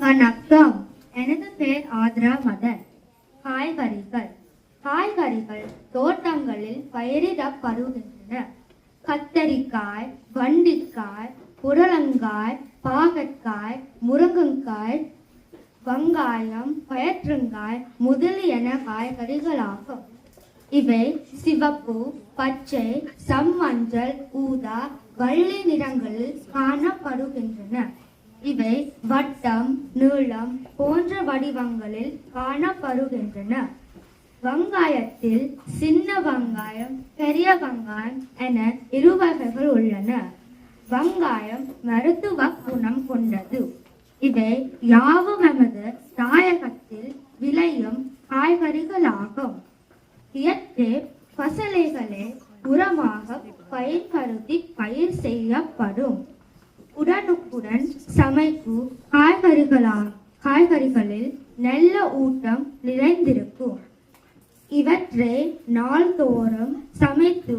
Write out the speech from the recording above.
வணக்கம். எனது பெயர் ஆத்ரா மதன். காய்கறிகள் தோட்டங்களில் பயிரிடப்படுகின்றன. கத்தரிக்காய், வண்டிக்காய், புடலங்காய், பாகற்காய், முருங்கைக்காய், வெங்காயம், பயற்றங்காய் முதலியன காய்கறிகளாகும். இவை சிவப்பு, பச்சை, செம்மஞ்சள், ஊதா, வெள்ளை நிறங்களில் காணப்படுகின்றன. இவை வட்டம், நீளம் போன்ற வடிவங்களில் காணப்படுகின்றன. வெங்காயத்தில் சின்ன வெங்காயம், பெரிய வெங்காயம் என இரு வகைகள் உள்ளன. வெங்காயம் மருத்துவ குணம் கொண்டது. இவை யாவும் நமது தாயகத்தில் விளையும் காய்கறிகளாகும். இயற்கை பசலைகளை உரமாக பயன்படுத்தி பயிர் செய்யப்படும். உடனுக்குடன் சமைக்கும் காய்கறிகளில் நல்ல ஊட்டம் நிறைந்திருக்கும். இவற்றை நாள்தோறும் சமைத்து